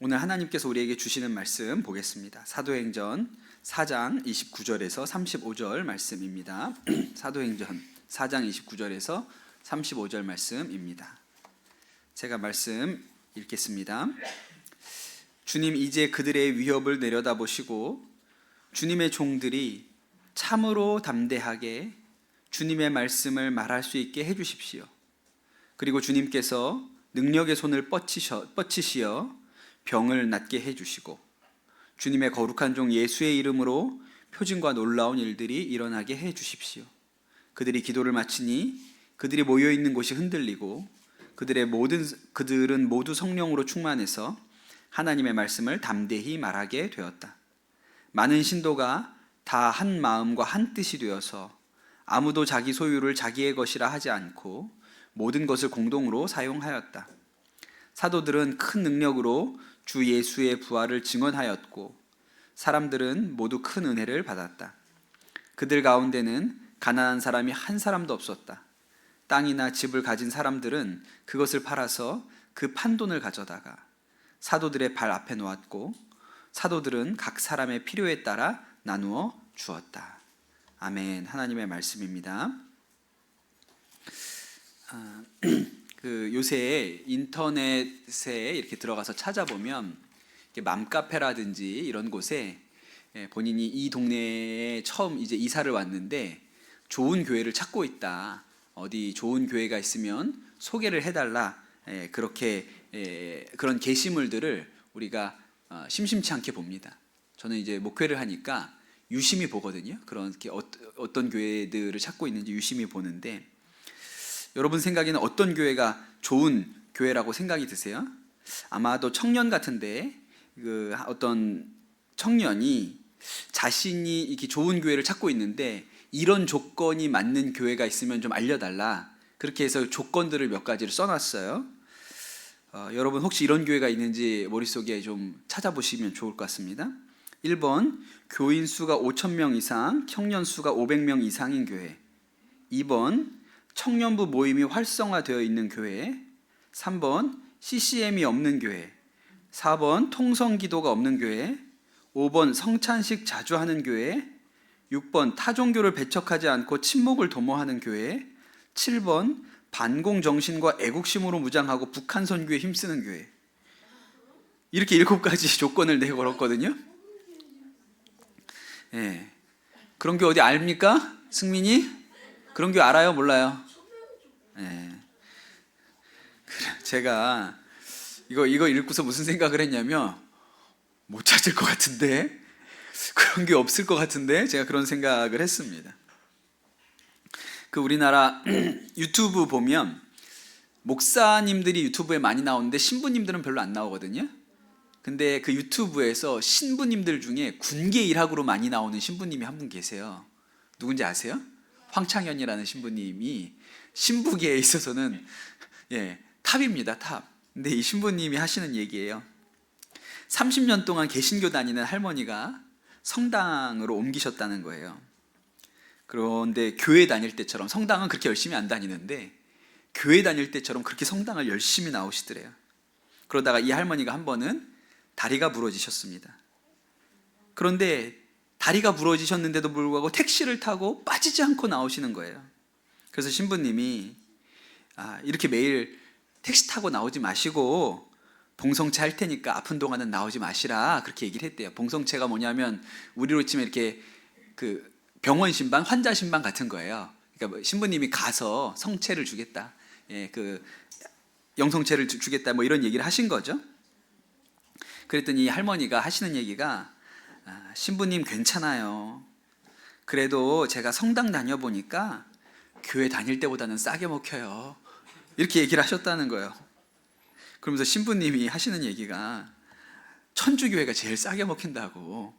오늘 하나님께서 우리에게 주시는 말씀 보겠습니다. 사도행전 4장 29절에서 35절 말씀입니다. 사도행전 4장 29절에서 35절 말씀입니다. 제가 말씀 읽겠습니다. 주님, 이제 그들의 위협을 내려다보시고 주님의 종들이 참으로 담대하게 주님의 말씀을 말할 수 있게 해주십시오. 그리고 주님께서 능력의 손을 뻗치시어 병을 낫게 해주시고 주님의 거룩한 종 예수의 이름으로 표징과 놀라운 일들이 일어나게 해주십시오. 그들이 기도를 마치니 그들이 모여있는 곳이 흔들리고 그들은 모두 성령으로 충만해서 하나님의 말씀을 담대히 말하게 되었다. 많은 신도가 다 한 마음과 한 뜻이 되어서 아무도 자기 소유를 자기의 것이라 하지 않고 모든 것을 공동으로 사용하였다. 사도들은 큰 능력으로 주 예수의 부활을 증언하였고 사람들은 모두 큰 은혜를 받았다. 그들 가운데는 가난한 사람이 한 사람도 없었다. 땅이나 집을 가진 사람들은 그것을 팔아서 그 판돈을 가져다가 사도들의 발 앞에 놓았고 사도들은 각 사람의 필요에 따라 나누어 주었다. 아멘. 하나님의 말씀입니다. 요새 인터넷에 이렇게 들어가서 찾아보면 맘카페라든지 이런 곳에 본인이 이 동네에 처음 이제 이사를 왔는데 좋은 교회를 찾고 있다. 어디 좋은 교회가 있으면 소개를 해달라. 그렇게 그런 게시물들을 우리가 심심치 않게 봅니다. 저는 이제 목회를 하니까 유심히 보거든요. 그런 어떤 교회들을 찾고 있는지 유심히 보는데 여러분 생각에는 어떤 교회가 좋은 교회라고 생각이 드세요? 아마도 청년 같은데 어떤 청년이 자신이 이렇게 좋은 교회를 찾고 있는데 이런 조건이 맞는 교회가 있으면 좀 알려달라. 그렇게 해서 조건들을 몇 가지를 써놨어요. 여러분 혹시 이런 교회가 있는지 머릿속에 좀 찾아보시면 좋을 것 같습니다. 1번 교인 수가 5,000명 이상, 청년 수가 500명 이상인 교회. 2번 청년부 모임이 활성화되어 있는 교회. 3번 CCM이 없는 교회. 4번 통성기도가 없는 교회. 5번 성찬식 자주 하는 교회. 6번 타종교를 배척하지 않고 친목을 도모하는 교회. 7번 반공정신과 애국심으로 무장하고 북한 선교에 힘쓰는 교회. 이렇게 7가지 조건을 내걸었거든요. 그런 교회 어디 압니까? 승민이? 그런 교회 알아요? 몰라요? 제가 이거 읽고서 무슨 생각을 했냐면 못 찾을 것 같은데, 그런 게 없을 것 같은데, 제가 그런 생각을 했습니다. 우리나라 유튜브 보면 목사님들이 유튜브에 많이 나오는데 신부님들은 별로 안 나오거든요. 근데 그 유튜브에서 신부님들 중에 군계 일학으로 많이 나오는 신부님이 한 분 계세요. 누군지 아세요? 황창현이라는 신부님이 신부계에 있어서는 탑입니다. 탑. 근데 이 신부님이 하시는 얘기예요. 30년 동안 개신교 다니는 할머니가 성당으로 옮기셨다는 거예요. 그런데 교회 다닐 때처럼, 성당은 그렇게 열심히 안 다니는데 교회 다닐 때처럼 그렇게 성당을 열심히 나오시더래요. 그러다가 이 할머니가 한 번은 다리가 부러지셨습니다. 그런데 다리가 부러지셨는데도 불구하고 택시를 타고 빠지지 않고 나오시는 거예요. 그래서 신부님이 이렇게 매일 택시 타고 나오지 마시고 봉성체 할 테니까 아픈 동안은 나오지 마시라, 그렇게 얘기를 했대요. 봉성체가 뭐냐면 우리로 치면 이렇게 병원 신방, 환자 신방 같은 거예요. 그러니까 신부님이 가서 성체를 주겠다, 영성체를 주겠다, 뭐 이런 얘기를 하신 거죠. 그랬더니 할머니가 하시는 얘기가 신부님 괜찮아요. 그래도 제가 성당 다녀보니까 교회 다닐 때보다는 싸게 먹혀요. 이렇게 얘기를 하셨다는 거예요. 그러면서 신부님이 하시는 얘기가 천주교회가 제일 싸게 먹힌다고,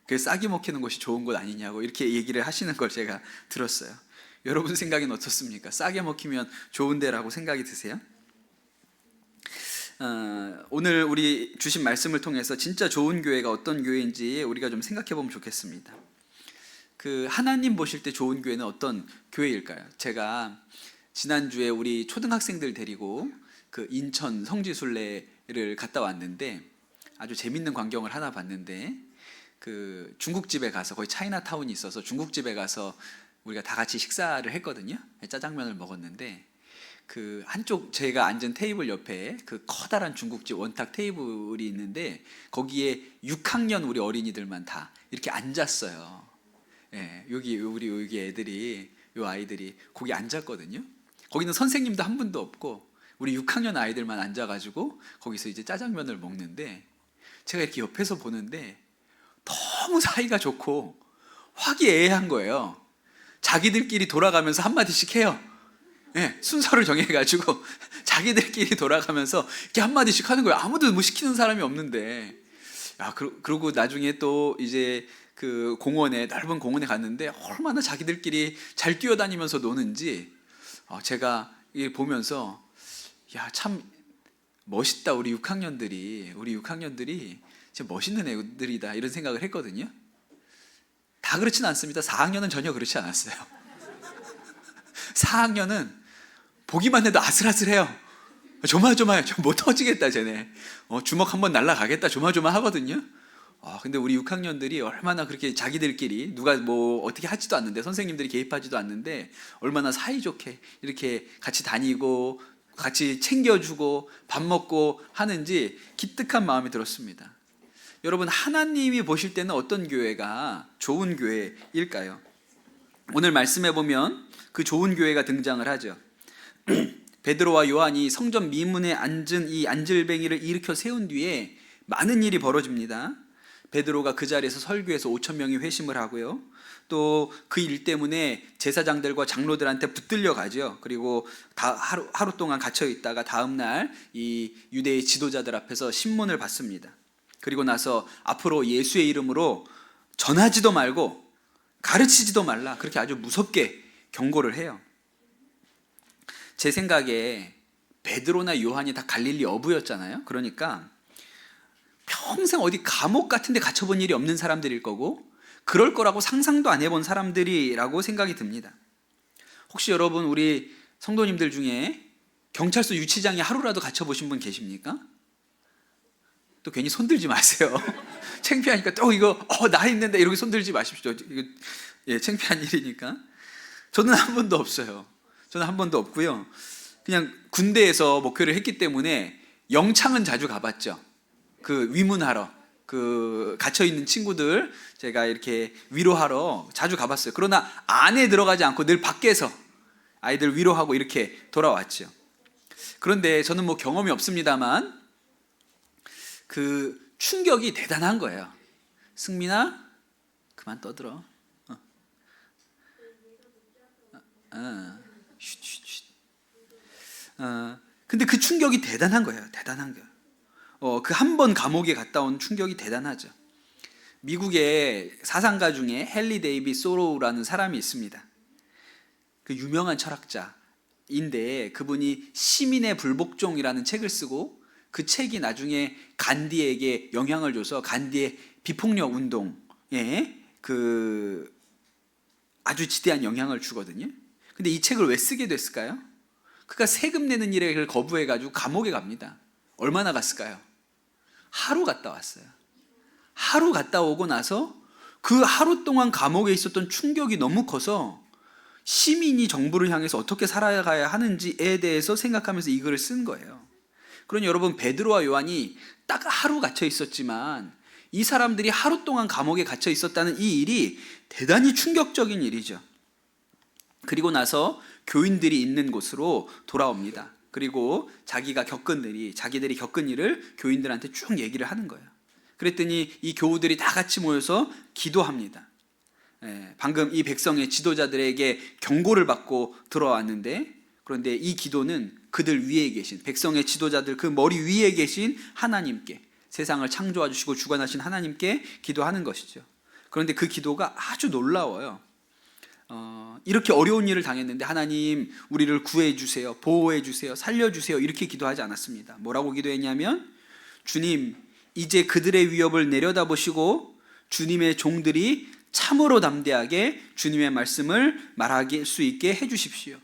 그 싸게 먹히는 곳이 좋은 곳 아니냐고 이렇게 얘기를 하시는 걸 제가 들었어요. 여러분 생각에는 어떻습니까? 싸게 먹히면 좋은 데라고 생각이 드세요? 오늘 우리 주신 말씀을 통해서 진짜 좋은 교회가 어떤 교회인지 우리가 좀 생각해 보면 좋겠습니다. 하나님 보실 때 좋은 교회는 어떤 교회일까요? 제가 지난주에 우리 초등학생들 데리고 인천 성지순례 갔다 왔는데 아주 재밌는 광경을 하나 봤는데, 그 중국집에 가서, 거기 차이나타운이 있어서 중국집에 가서 우리가 다 같이 식사를 했거든요. 짜장면을 먹었는데, 그 한쪽 제가 앉은 테이블 옆에 그 커다란 중국집 원탁 테이블이 있는데, 거기에 6학년 우리 어린이들만 다 이렇게 앉았어요. 예, 여기 애들이, 요 아이들이 거기 앉았거든요. 거기는 선생님도 한 분도 없고 우리 6학년 아이들만 앉아가지고 거기서 이제 짜장면을 먹는데, 제가 이렇게 옆에서 보는데 너무 사이가 좋고 화기애애한 거예요. 자기들끼리 돌아가면서 한마디씩 해요. 네, 순서를 정해가지고 자기들끼리 돌아가면서 이렇게 한마디씩 하는 거예요. 아무도 뭐 시키는 사람이 없는데. 그러고 나중에 또 이제 그 넓은 공원에 갔는데 얼마나 자기들끼리 잘 뛰어다니면서 노는지 제가 보면서, 야, 참 멋있다. 우리 6학년들이 진짜 멋있는 애들이다, 이런 생각을 했거든요. 다 그렇진 않습니다. 4학년은 전혀 그렇지 않았어요. 4학년은 보기만 해도 아슬아슬해요. 조마조마해요. 뭐 터지겠다 쟤네. 주먹 한번 날라가겠다 조마조마하거든요. 근데 우리 6학년들이 얼마나 그렇게 자기들끼리, 누가 뭐 어떻게 하지도 않는데, 선생님들이 개입하지도 않는데 얼마나 사이좋게 이렇게 같이 다니고 같이 챙겨주고 밥 먹고 하는지 기특한 마음이 들었습니다. 여러분, 하나님이 보실 때는 어떤 교회가 좋은 교회일까요? 오늘 말씀해 보면 그 좋은 교회가 등장을 하죠. 베드로와 요한이 성전 미문에 앉은 이 안질뱅이를 일으켜 세운 뒤에 많은 일이 벌어집니다. 베드로가 그 자리에서 설교해서 5,000명이 회심을 하고요. 또 그 일 때문에 제사장들과 장로들한테 붙들려 가죠. 그리고 하루 동안 갇혀 있다가 다음 날 이 유대의 지도자들 앞에서 신문을 받습니다. 그리고 나서 앞으로 예수의 이름으로 전하지도 말고 가르치지도 말라, 그렇게 아주 무섭게 경고를 해요. 제 생각에 베드로나 요한이 다 갈릴리 어부였잖아요. 그러니까 평생 어디 감옥 같은 데 갇혀본 일이 없는 사람들일 거고, 그럴 거라고 상상도 안 해본 사람들이라고 생각이 듭니다. 혹시 여러분, 우리 성도님들 중에 경찰서 유치장에 하루라도 갇혀보신 분 계십니까? 또 괜히 손들지 마세요. 창피하니까 또 이거 나 있는데 이렇게 손들지 마십시오. 이거 창피한 일이니까. 저는 한 번도 없어요. 저는 한 번도 없고요. 그냥 군대에서 목회를 했기 때문에 영창은 자주 가봤죠. 그 위문하러, 그 갇혀 있는 친구들 제가 이렇게 위로하러 자주 가봤어요. 그러나 안에 들어가지 않고 늘 밖에서 아이들 위로하고 이렇게 돌아왔죠. 그런데 저는 뭐 경험이 없습니다만 그 충격이 대단한 거예요. 승민아, 그만 떠들어. 근데 그 충격이 대단한 거예요. 대단한 거예요. 그 한 번 감옥에 갔다 온 충격이 대단하죠. 미국의 사상가 중에 헨리 데이빗 소로우라는 사람이 있습니다. 그 유명한 철학자인데, 그분이 시민의 불복종이라는 책을 쓰고, 그 책이 나중에 간디에게 영향을 줘서 간디의 비폭력 운동에 그 아주 지대한 영향을 주거든요. 근데 이 책을 왜 쓰게 됐을까요? 그가 세금 내는 일을 거부해가지고 감옥에 갑니다. 얼마나 갔을까요? 하루 갔다 왔어요. 하루 갔다 오고 나서 그 하루 동안 감옥에 있었던 충격이 너무 커서 시민이 정부를 향해서 어떻게 살아가야 하는지에 대해서 생각하면서 이 글을 쓴 거예요. 그러니 여러분, 베드로와 요한이 딱 하루 갇혀 있었지만 이 사람들이 하루 동안 감옥에 갇혀 있었다는 이 일이 대단히 충격적인 일이죠. 그리고 나서 교인들이 있는 곳으로 돌아옵니다. 그리고 자기들이 겪은 일을 교인들한테 쭉 얘기를 하는 거예요. 그랬더니 이 교우들이 다 같이 모여서 기도합니다. 방금 이 백성의 지도자들에게 경고를 받고 들어왔는데, 그런데 이 기도는 그들 위에 계신, 백성의 지도자들 그 머리 위에 계신 하나님께, 세상을 창조해 주시고 주관하신 하나님께 기도하는 것이죠. 그런데 그 기도가 아주 놀라워요. 이렇게 어려운 일을 당했는데 하나님, 우리를 구해 주세요, 보호해 주세요, 살려 주세요, 이렇게 기도하지 않았습니다. 뭐라고 기도했냐면, 주님, 이제 그들의 위협을 내려다보시고 주님의 종들이 참으로 담대하게 주님의 말씀을 말할 수 있게 해 주십시오.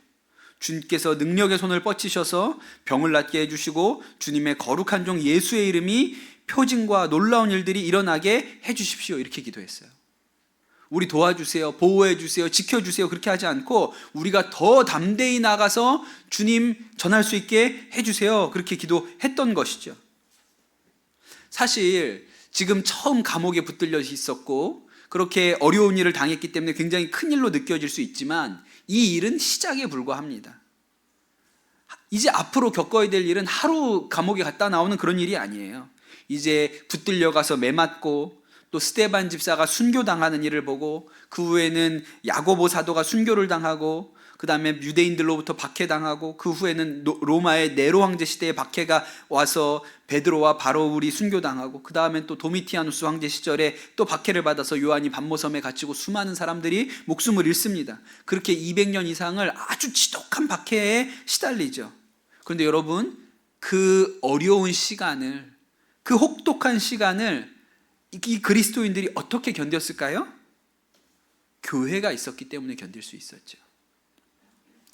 주님께서 능력의 손을 뻗치셔서 병을 낫게 해주시고 주님의 거룩한 종 예수의 이름이 표징과 놀라운 일들이 일어나게 해주십시오. 이렇게 기도했어요. 우리 도와주세요, 보호해주세요, 지켜주세요 그렇게 하지 않고 우리가 더 담대히 나가서 주님 전할 수 있게 해주세요 그렇게 기도했던 것이죠. 사실 지금 처음 감옥에 붙들려 있었고 그렇게 어려운 일을 당했기 때문에 굉장히 큰 일로 느껴질 수 있지만 이 일은 시작에 불과합니다. 이제 앞으로 겪어야 될 일은 하루 감옥에 갔다 나오는 그런 일이 아니에요. 이제 붙들려 가서 매맞고 또 스데반 집사가 순교당하는 일을 보고 그 후에는 야고보 사도가 순교를 당하고 그 다음에 유대인들로부터 박해당하고 그 후에는 로마의 네로 황제 시대에 박해가 와서 베드로와 바로울이 순교당하고 그 다음에 또 도미티아누스 황제 시절에 또 박해를 받아서 요한이 반모섬에 갇히고 수많은 사람들이 목숨을 잃습니다. 그렇게 200년 이상을 아주 지독한 박해에 시달리죠. 그런데 여러분 그 어려운 시간을 그 혹독한 시간을 이 그리스도인들이 어떻게 견뎠을까요? 교회가 있었기 때문에 견딜 수 있었죠.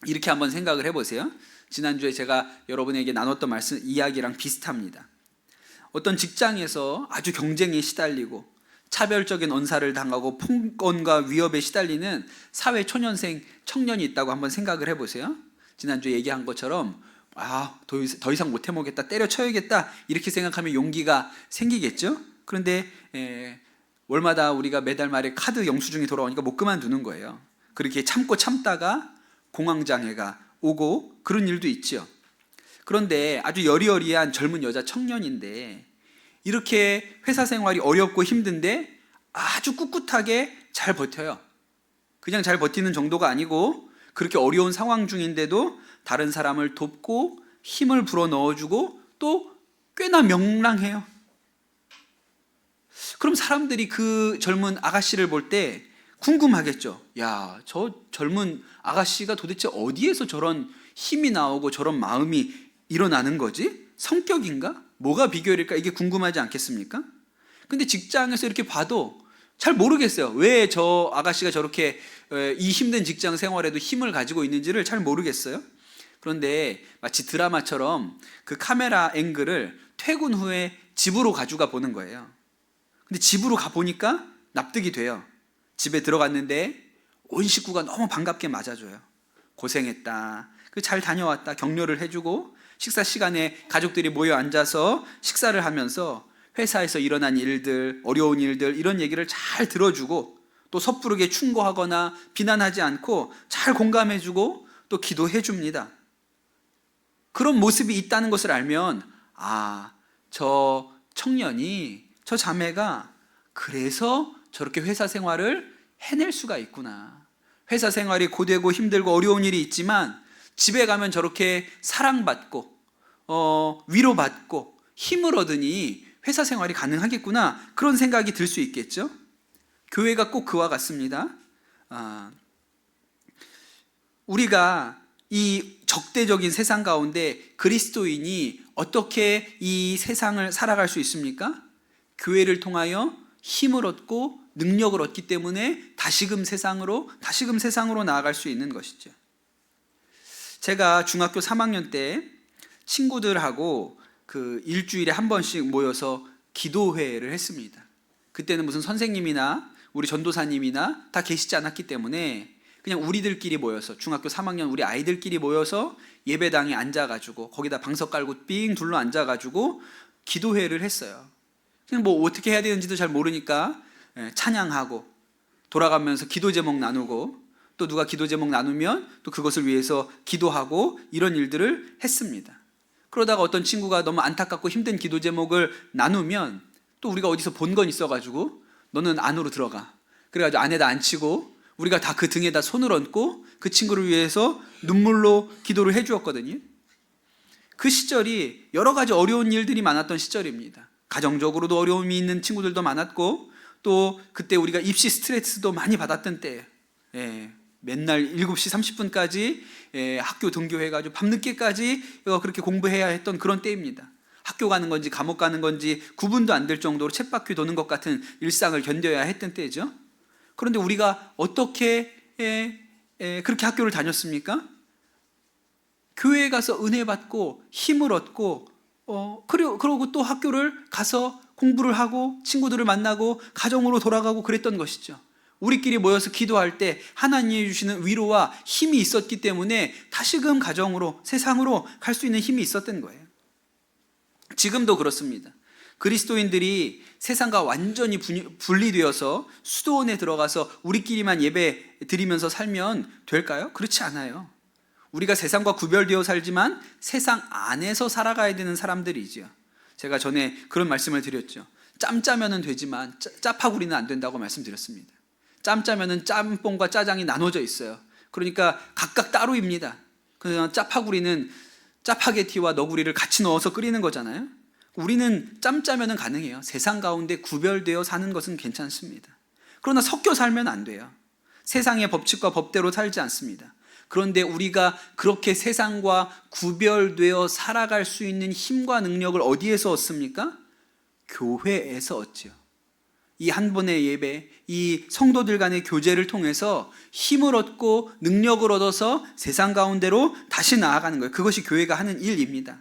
이렇게 한번 생각을 해보세요. 지난주에 제가 여러분에게 나눴던 말씀 이야기랑 비슷합니다. 어떤 직장에서 아주 경쟁에 시달리고 차별적인 언사를 당하고 폭언과 위협에 시달리는 사회 초년생 청년이 있다고 한번 생각을 해보세요. 지난주에 얘기한 것처럼 더 이상 못 해먹겠다, 때려쳐야겠다 이렇게 생각하면 용기가 생기겠죠. 그런데 월마다 우리가 매달 말에 카드 영수증이 돌아오니까 못 그만두는 거예요. 그렇게 참다가 공황장애가 오고 그런 일도 있죠. 그런데 아주 여리여리한 젊은 여자 청년인데 이렇게 회사 생활이 어렵고 힘든데 아주 꿋꿋하게 잘 버텨요. 그냥 잘 버티는 정도가 아니고 그렇게 어려운 상황 중인데도 다른 사람을 돕고 힘을 불어넣어주고 또 꽤나 명랑해요. 그럼 사람들이 그 젊은 아가씨를 볼 때 궁금하겠죠. 야, 저 젊은 아가씨가 도대체 어디에서 저런 힘이 나오고 저런 마음이 일어나는 거지? 성격인가? 뭐가 비결일까? 이게 궁금하지 않겠습니까? 근데 직장에서 이렇게 봐도 잘 모르겠어요. 왜 저 아가씨가 저렇게 이 힘든 직장 생활에도 힘을 가지고 있는지를 잘 모르겠어요. 그런데 마치 드라마처럼 그 카메라 앵글을 퇴근 후에 집으로 가져가 보는 거예요. 근데 집으로 가보니까 납득이 돼요. 집에 들어갔는데 온 식구가 너무 반갑게 맞아줘요. 고생했다, 잘 다녀왔다 격려를 해주고 식사 시간에 가족들이 모여 앉아서 식사를 하면서 회사에서 일어난 일들, 어려운 일들 이런 얘기를 잘 들어주고 또 섣부르게 충고하거나 비난하지 않고 잘 공감해주고 또 기도해줍니다. 그런 모습이 있다는 것을 알면 저 청년이, 저 자매가 그래서 저렇게 회사 생활을 해낼 수가 있구나. 회사 생활이 고되고 힘들고 어려운 일이 있지만 집에 가면 저렇게 사랑받고 위로받고 힘을 얻으니 회사 생활이 가능하겠구나. 그런 생각이 들 수 있겠죠. 교회가 꼭 그와 같습니다. 우리가 이 적대적인 세상 가운데 그리스도인이 어떻게 이 세상을 살아갈 수 있습니까? 교회를 통하여 힘을 얻고 능력을 얻기 때문에 다시금 세상으로 나아갈 수 있는 것이죠. 제가 중학교 3학년 때 친구들하고 그 일주일에 한 번씩 모여서 기도회를 했습니다. 그때는 무슨 선생님이나 우리 전도사님이나 다 계시지 않았기 때문에 그냥 우리들끼리 모여서, 중학교 3학년 우리 아이들끼리 모여서 예배당에 앉아가지고 거기다 방석 깔고 삥 둘러 앉아가지고 기도회를 했어요. 그냥 뭐 어떻게 해야 되는지도 잘 모르니까 찬양하고 돌아가면서 기도 제목 나누고 또 누가 기도 제목 나누면 또 그것을 위해서 기도하고 이런 일들을 했습니다. 그러다가 어떤 친구가 너무 안타깝고 힘든 기도 제목을 나누면 또 우리가 어디서 본 건 있어가지고 너는 안으로 들어가. 그래가지고 안에다 앉히고 우리가 다 그 등에다 손을 얹고 그 친구를 위해서 눈물로 기도를 해주었거든요. 그 시절이 여러 가지 어려운 일들이 많았던 시절입니다. 가정적으로도 어려움이 있는 친구들도 많았고 또 그때 우리가 입시 스트레스도 많이 받았던 때예요. 맨날 7시 30분까지 학교 등교해가지고 밤늦게까지 그렇게 공부해야 했던 그런 때입니다. 학교 가는 건지 감옥 가는 건지 구분도 안 될 정도로 쳇바퀴 도는 것 같은 일상을 견뎌야 했던 때죠. 그런데 우리가 어떻게 그렇게 학교를 다녔습니까? 교회에 가서 은혜 받고 힘을 얻고 그러고 또 학교를 가서 공부를 하고 친구들을 만나고 가정으로 돌아가고 그랬던 것이죠. 우리끼리 모여서 기도할 때 하나님이 주시는 위로와 힘이 있었기 때문에 다시금 가정으로 세상으로 갈 수 있는 힘이 있었던 거예요. 지금도 그렇습니다. 그리스도인들이 세상과 완전히 분리되어서 수도원에 들어가서 우리끼리만 예배 드리면서 살면 될까요? 그렇지 않아요. 우리가 세상과 구별되어 살지만 세상 안에서 살아가야 되는 사람들이지요. 제가 전에 그런 말씀을 드렸죠. 짬짜면은 되지만 짜파구리는 안 된다고 말씀드렸습니다. 짬짜면은 짬뽕과 짜장이 나눠져 있어요. 그러니까 각각 따로입니다. 그냥 짜파구리는 짜파게티와 너구리를 같이 넣어서 끓이는 거잖아요. 우리는 짬짜면은 가능해요. 세상 가운데 구별되어 사는 것은 괜찮습니다. 그러나 섞여 살면 안 돼요. 세상의 법칙과 법대로 살지 않습니다. 그런데 우리가 그렇게 세상과 구별되어 살아갈 수 있는 힘과 능력을 어디에서 얻습니까? 교회에서 얻죠. 이 한 번의 예배, 이 성도들 간의 교제를 통해서 힘을 얻고 능력을 얻어서 세상 가운데로 다시 나아가는 거예요. 그것이 교회가 하는 일입니다.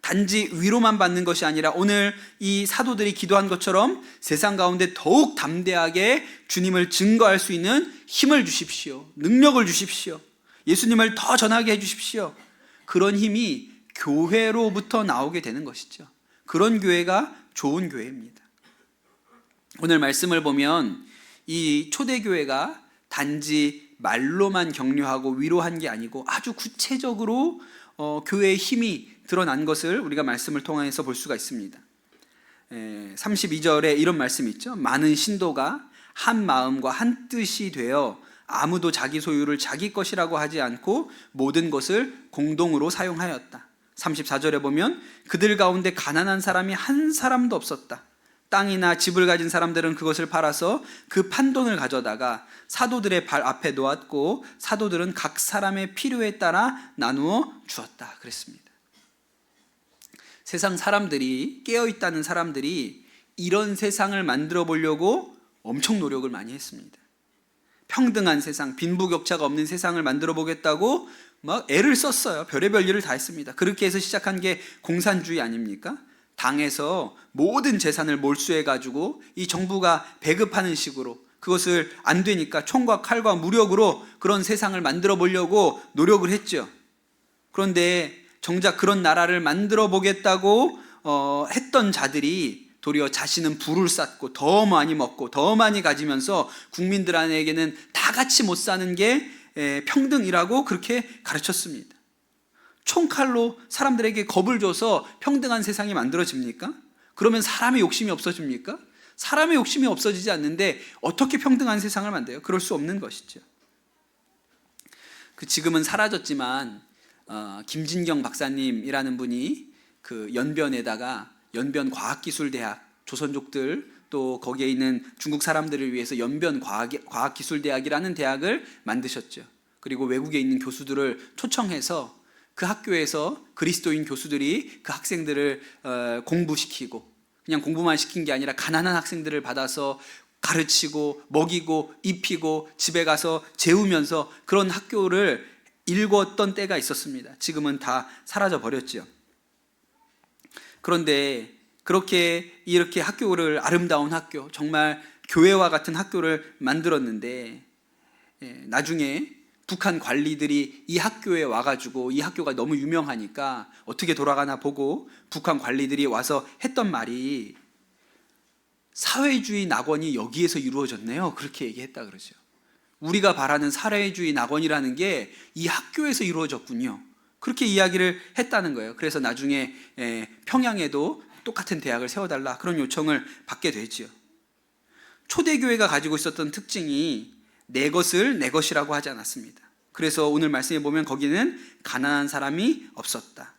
단지 위로만 받는 것이 아니라 오늘 이 사도들이 기도한 것처럼 세상 가운데 더욱 담대하게 주님을 증거할 수 있는 힘을 주십시오. 능력을 주십시오. 예수님을 더 전하게 해주십시오. 그런 힘이 교회로부터 나오게 되는 것이죠. 그런 교회가 좋은 교회입니다. 오늘 말씀을 보면 이 초대교회가 단지 말로만 격려하고 위로한 게 아니고 아주 구체적으로 교회의 힘이 드러난 것을 우리가 말씀을 통해서 볼 수가 있습니다. 32절에 이런 말씀이 있죠. 많은 신도가 한 마음과 한 뜻이 되어 아무도 자기 소유를 자기 것이라고 하지 않고 모든 것을 공동으로 사용하였다. 34절에 보면 그들 가운데 가난한 사람이 한 사람도 없었다. 땅이나 집을 가진 사람들은 그것을 팔아서 그 판돈을 가져다가 사도들의 발 앞에 놓았고 사도들은 각 사람의 필요에 따라 나누어 주었다 그랬습니다. 세상 사람들이, 깨어있다는 사람들이 이런 세상을 만들어 보려고 엄청 노력을 많이 했습니다. 평등한 세상, 빈부격차가 없는 세상을 만들어 보겠다고 막 애를 썼어요. 별의별 일을 다 했습니다. 그렇게 해서 시작한 게 공산주의 아닙니까? 당에서 모든 재산을 몰수해가지고 이 정부가 배급하는 식으로 그것을 안 되니까 총과 칼과 무력으로 그런 세상을 만들어 보려고 노력을 했죠. 그런데 정작 그런 나라를 만들어 보겠다고 했던 자들이 도리어 자신은 부를 쌓고 더 많이 먹고 더 많이 가지면서 국민들에게는 다 같이 못 사는 게 평등이라고 그렇게 가르쳤습니다. 총칼로 사람들에게 겁을 줘서 평등한 세상이 만들어집니까? 그러면 사람의 욕심이 없어집니까? 사람의 욕심이 없어지지 않는데 어떻게 평등한 세상을 만들어요? 그럴 수 없는 것이죠. 지금은 사라졌지만 김진경 박사님이라는 분이 그 연변에다가 연변과학기술대학, 조선족들 또 거기에 있는 중국 사람들을 위해서 연변과학기술대학이라는 대학을 만드셨죠. 그리고 외국에 있는 교수들을 초청해서 그 학교에서 그리스도인 교수들이 그 학생들을 공부시키고 그냥 공부만 시킨 게 아니라 가난한 학생들을 받아서 가르치고 먹이고 입히고 집에 가서 재우면서 그런 학교를 일궜던 때가 있었습니다. 지금은 다 사라져 버렸죠. 그런데 이렇게 학교를 아름다운 학교, 정말 교회와 같은 학교를 만들었는데 나중에 북한 관리들이 이 학교에 와가지고 이 학교가 너무 유명하니까 어떻게 돌아가나 보고 북한 관리들이 와서 했던 말이 사회주의 낙원이 여기에서 이루어졌네요. 그렇게 얘기했다 그러죠. 우리가 바라는 사회주의 낙원이라는 게 이 학교에서 이루어졌군요. 그렇게 이야기를 했다는 거예요. 그래서 나중에 평양에도 똑같은 대학을 세워달라 그런 요청을 받게 되지요. 초대교회가 가지고 있었던 특징이 내 것을 내 것이라고 하지 않았습니다. 그래서 오늘 말씀에 보면 거기는 가난한 사람이 없었다.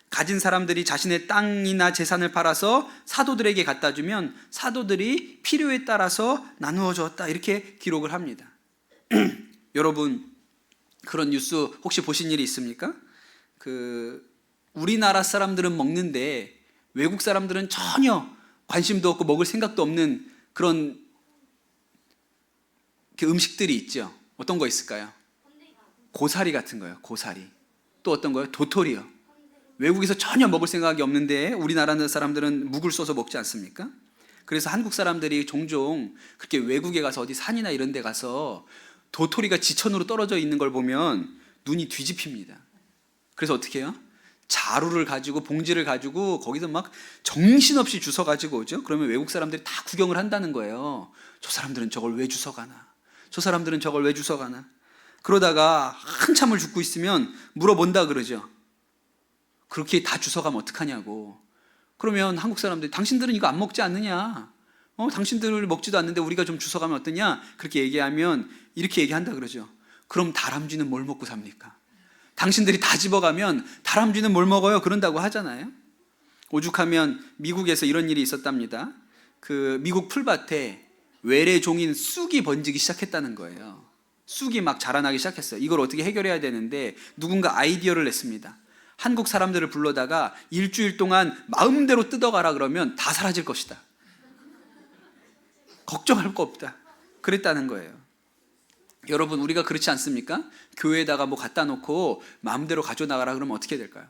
가진 사람들이 자신의 땅이나 재산을 팔아서 사도들에게 갖다 주면 사도들이 필요에 따라서 나누어 주었다 이렇게 기록을 합니다. 여러분 그런 뉴스 혹시 보신 일이 있습니까? 우리나라 사람들은 먹는데 외국 사람들은 전혀 관심도 없고 먹을 생각도 없는 그런 음식들이 있죠. 어떤 거 있을까요? 고사리 같은 거예요. 고사리. 또 어떤 거요? 도토리요. 외국에서 전혀 먹을 생각이 없는데 우리나라 사람들은 묵을 써서 먹지 않습니까? 그래서 한국 사람들이 종종 그렇게 외국에 가서 어디 산이나 이런 데 가서 도토리가 지천으로 떨어져 있는 걸 보면 눈이 뒤집힙니다. 그래서 어떻게 해요? 자루를 가지고 봉지를 가지고 거기서 막 정신없이 주워 가지고 오죠. 그러면 외국 사람들이 다 구경을 한다는 거예요. 저 사람들은 저걸 왜 주워 가나? 저 사람들은 저걸 왜 주워 가나? 그러다가 한참을 죽고 있으면 물어본다 그러죠. 그렇게 다 주워 가면 어떡하냐고. 그러면 한국 사람들이 당신들은 이거 안 먹지 않느냐? 당신들 먹지도 않는데 우리가 좀 주워 가면 어떠냐? 그렇게 얘기하면 이렇게 얘기한다 그러죠. 그럼 다람쥐는 뭘 먹고 삽니까? 당신들이 다 집어가면 다람쥐는 뭘 먹어요? 그런다고 하잖아요. 오죽하면 미국에서 이런 일이 있었답니다. 그 미국 풀밭에 외래종인 쑥이 번지기 시작했다는 거예요. 쑥이 막 자라나기 시작했어요. 이걸 어떻게 해결해야 되는데 누군가 아이디어를 냈습니다. 한국 사람들을 불러다가 일주일 동안 마음대로 뜯어가라 그러면 다 사라질 것이다. 걱정할 거 없다. 그랬다는 거예요. 여러분, 우리가 그렇지 않습니까? 교회에다가 뭐 갖다 놓고 마음대로 가져나가라 그러면 어떻게 될까요?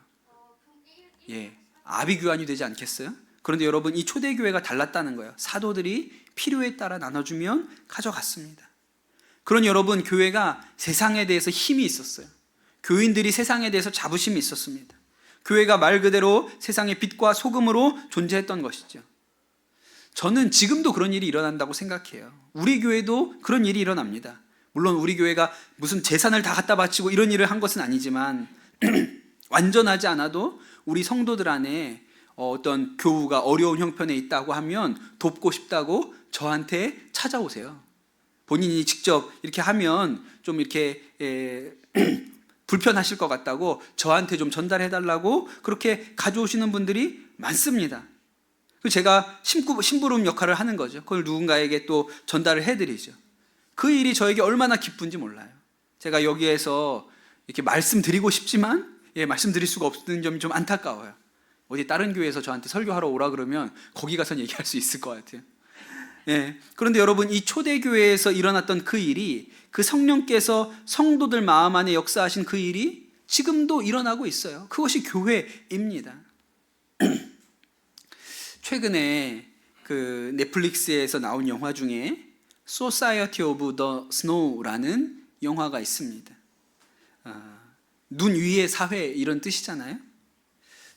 아비규환이 되지 않겠어요? 그런데 여러분, 이 초대교회가 달랐다는 거예요. 사도들이 필요에 따라 나눠주면 가져갔습니다. 그러니 여러분, 교회가 세상에 대해서 힘이 있었어요. 교인들이 세상에 대해서 자부심이 있었습니다. 교회가 말 그대로 세상의 빛과 소금으로 존재했던 것이죠. 저는 지금도 그런 일이 일어난다고 생각해요. 우리 교회도 그런 일이 일어납니다. 물론 우리 교회가 무슨 재산을 다 갖다 바치고 이런 일을 한 것은 아니지만 완전하지 않아도 우리 성도들 안에 어떤 교우가 어려운 형편에 있다고 하면 돕고 싶다고 저한테 찾아오세요. 본인이 직접 이렇게 하면 좀 이렇게 불편하실 것 같다고 저한테 좀 전달해달라고 그렇게 가져오시는 분들이 많습니다. 제가 심부름 역할을 하는 거죠. 그걸 누군가에게 또 전달을 해드리죠. 그 일이 저에게 얼마나 기쁜지 몰라요. 제가 여기에서 이렇게 말씀드리고 싶지만 말씀드릴 수가 없는 점이 좀 안타까워요. 어디 다른 교회에서 저한테 설교하러 오라 그러면 거기 가서 얘기할 수 있을 것 같아요. 그런데 여러분, 이 초대교회에서 일어났던 그 일이, 그 성령께서 성도들 마음 안에 역사하신 그 일이 지금도 일어나고 있어요. 그것이 교회입니다. 최근에 그 넷플릭스에서 나온 영화 중에 Society of the Snow라는 영화가 있습니다. 눈 위의 사회 이런 뜻이잖아요.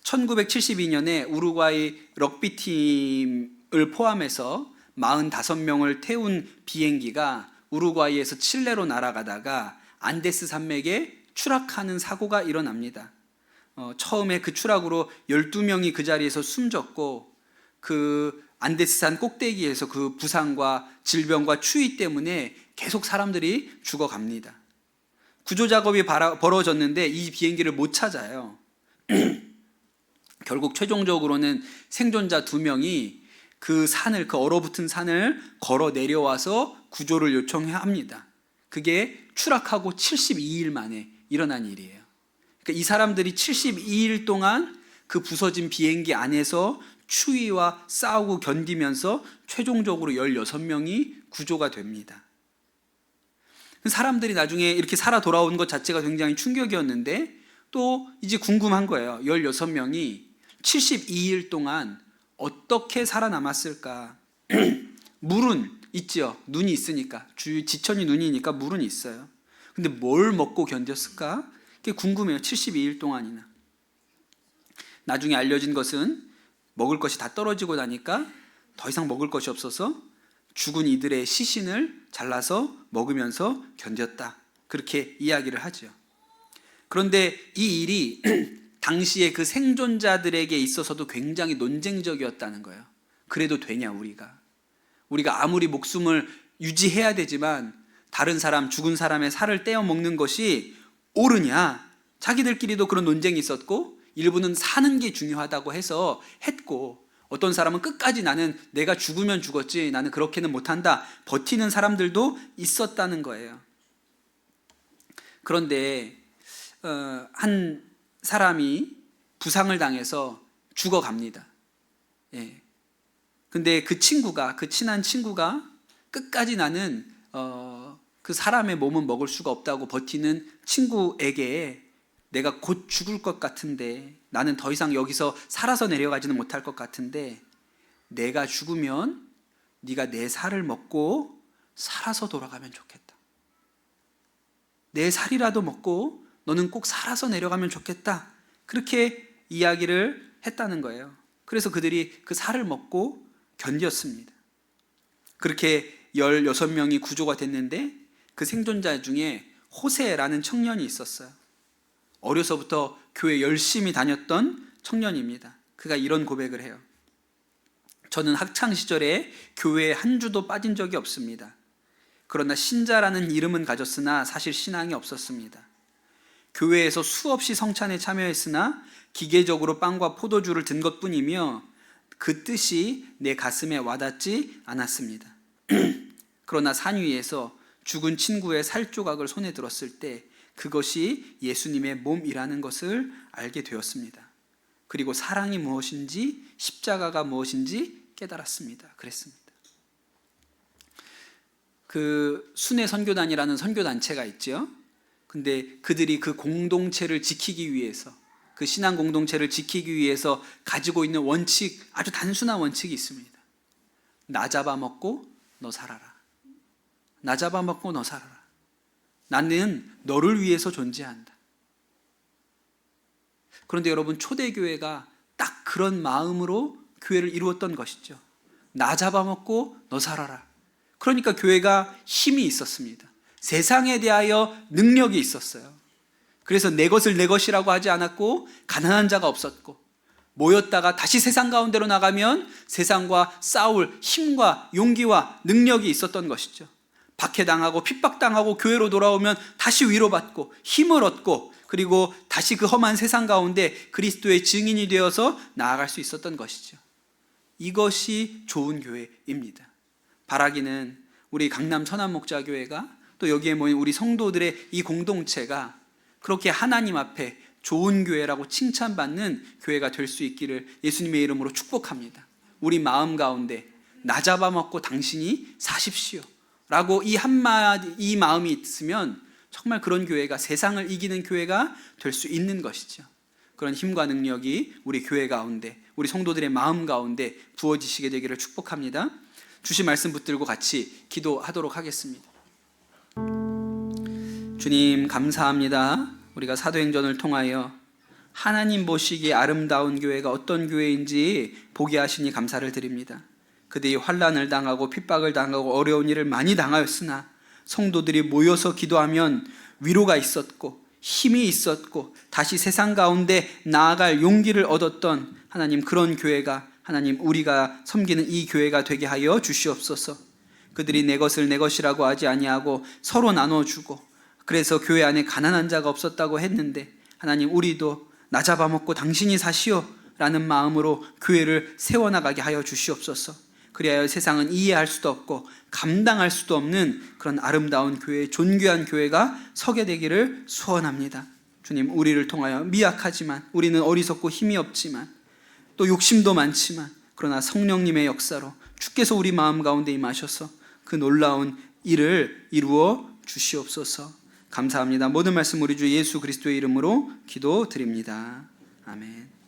1972년에 우루과이 럭비팀을 포함해서 45명을 태운 비행기가 우루과이에서 칠레로 날아가다가 안데스 산맥에 추락하는 사고가 일어납니다. 처음에 그 추락으로 12명이 그 자리에서 숨졌고, 그 안데스산 꼭대기에서 그 부상과 질병과 추위 때문에 계속 사람들이 죽어갑니다. 구조 작업이 벌어졌는데 이 비행기를 못 찾아요. 결국 최종적으로는 생존자 2명이 그 산을, 그 얼어붙은 산을 걸어 내려와서 구조를 요청합니다. 그게 추락하고 72일 만에 일어난 일이에요. 그러니까 이 사람들이 72일 동안 그 부서진 비행기 안에서 추위와 싸우고 견디면서 최종적으로 16명이 구조가 됩니다. 사람들이 나중에 이렇게 살아 돌아온 것 자체가 굉장히 충격이었는데, 또 이제 궁금한 거예요. 16명이 72일 동안 어떻게 살아남았을까? 물은 있죠. 눈이 있으니까. 지천이 눈이니까 물은 있어요. 근데 뭘 먹고 견뎠을까? 그게 궁금해요. 72일 동안이나. 나중에 알려진 것은 먹을 것이 다 떨어지고 나니까 더 이상 먹을 것이 없어서 죽은 이들의 시신을 잘라서 먹으면서 견뎠다. 그렇게 이야기를 하죠. 그런데 이 일이 당시에 그 생존자들에게 있어서도 굉장히 논쟁적이었다는 거예요. 그래도 되냐, 우리가 아무리 목숨을 유지해야 되지만 다른 사람, 죽은 사람의 살을 떼어 먹는 것이 옳으냐? 자기들끼리도 그런 논쟁이 있었고, 일부는 사는 게 중요하다고 해서 했고, 어떤 사람은 끝까지 나는 내가 죽으면 죽었지, 나는 그렇게는 못한다, 버티는 사람들도 있었다는 거예요. 그런데 한 사람이 부상을 당해서 죽어갑니다. 근데 그 친한 친구가 끝까지 나는 그 사람의 몸은 먹을 수가 없다고 버티는 친구에게 내가 곧 죽을 것 같은데, 나는 더 이상 여기서 살아서 내려가지는 못할 것 같은데, 내가 죽으면 네가 내 살을 먹고 살아서 돌아가면 좋겠다. 내 살이라도 먹고 너는 꼭 살아서 내려가면 좋겠다. 그렇게 이야기를 했다는 거예요. 그래서 그들이 그 살을 먹고 견뎠습니다. 그렇게 16명이 구조가 됐는데, 그 생존자 중에 호세라는 청년이 있었어요. 어려서부터 교회 열심히 다녔던 청년입니다. 그가 이런 고백을 해요. 저는 학창시절에 교회에 한 주도 빠진 적이 없습니다. 그러나 신자라는 이름은 가졌으나 사실 신앙이 없었습니다. 교회에서 수없이 성찬에 참여했으나 기계적으로 빵과 포도주를 든 것뿐이며 그 뜻이 내 가슴에 와닿지 않았습니다. 그러나 산 위에서 죽은 친구의 살조각을 손에 들었을 때 그것이 예수님의 몸이라는 것을 알게 되었습니다. 그리고 사랑이 무엇인지, 십자가가 무엇인지 깨달았습니다. 그랬습니다. 그 순회 선교단이라는 선교단체가 있죠. 근데 그들이 그 공동체를 지키기 위해서, 그 신앙 공동체를 지키기 위해서 가지고 있는 원칙, 아주 단순한 원칙이 있습니다. 나 잡아먹고 너 살아라. 나 잡아먹고 너 살아라. 나는 너를 위해서 존재한다. 그런데 여러분, 초대교회가 딱 그런 마음으로 교회를 이루었던 것이죠. 나 잡아먹고 너 살아라. 그러니까 교회가 힘이 있었습니다. 세상에 대하여 능력이 있었어요. 그래서 내 것을 내 것이라고 하지 않았고, 가난한 자가 없었고, 모였다가 다시 세상 가운데로 나가면 세상과 싸울 힘과 용기와 능력이 있었던 것이죠. 박해당하고 핍박당하고 교회로 돌아오면 다시 위로받고 힘을 얻고, 그리고 다시 그 험한 세상 가운데 그리스도의 증인이 되어서 나아갈 수 있었던 것이죠. 이것이 좋은 교회입니다. 바라기는 우리 강남 천안목자교회가, 또 여기에 모인 우리 성도들의 이 공동체가 그렇게 하나님 앞에 좋은 교회라고 칭찬받는 교회가 될 수 있기를 예수님의 이름으로 축복합니다. 우리 마음 가운데 나 잡아먹고 당신이 사십시오 라고 이 한마디, 이 마음이 있으면 정말 그런 교회가, 세상을 이기는 교회가 될 수 있는 것이죠. 그런 힘과 능력이 우리 교회 가운데, 우리 성도들의 마음 가운데 부어지시게 되기를 축복합니다. 주신 말씀 붙들고 같이 기도하도록 하겠습니다. 주님, 감사합니다. 우리가 사도행전을 통하여 하나님 보시기에 아름다운 교회가 어떤 교회인지 보게 하시니 감사를 드립니다. 그들이 환난을 당하고 핍박을 당하고 어려운 일을 많이 당하였으나 성도들이 모여서 기도하면 위로가 있었고 힘이 있었고 다시 세상 가운데 나아갈 용기를 얻었던 하나님, 그런 교회가, 하나님, 우리가 섬기는 이 교회가 되게 하여 주시옵소서. 그들이 내 것을 내 것이라고 하지 아니하고 서로 나눠주고, 그래서 교회 안에 가난한 자가 없었다고 했는데 하나님, 우리도 나 잡아먹고 당신이 사시오 라는 마음으로 교회를 세워나가게 하여 주시옵소서. 그리하여 세상은 이해할 수도 없고 감당할 수도 없는 그런 아름다운 교회, 존귀한 교회가 서게 되기를 소원합니다. 주님, 우리를 통하여 미약하지만, 우리는 어리석고 힘이 없지만, 또 욕심도 많지만, 그러나 성령님의 역사로 주께서 우리 마음 가운데 임하셔서 그 놀라운 일을 이루어 주시옵소서. 감사합니다. 모든 말씀 우리 주 예수 그리스도의 이름으로 기도드립니다. 아멘.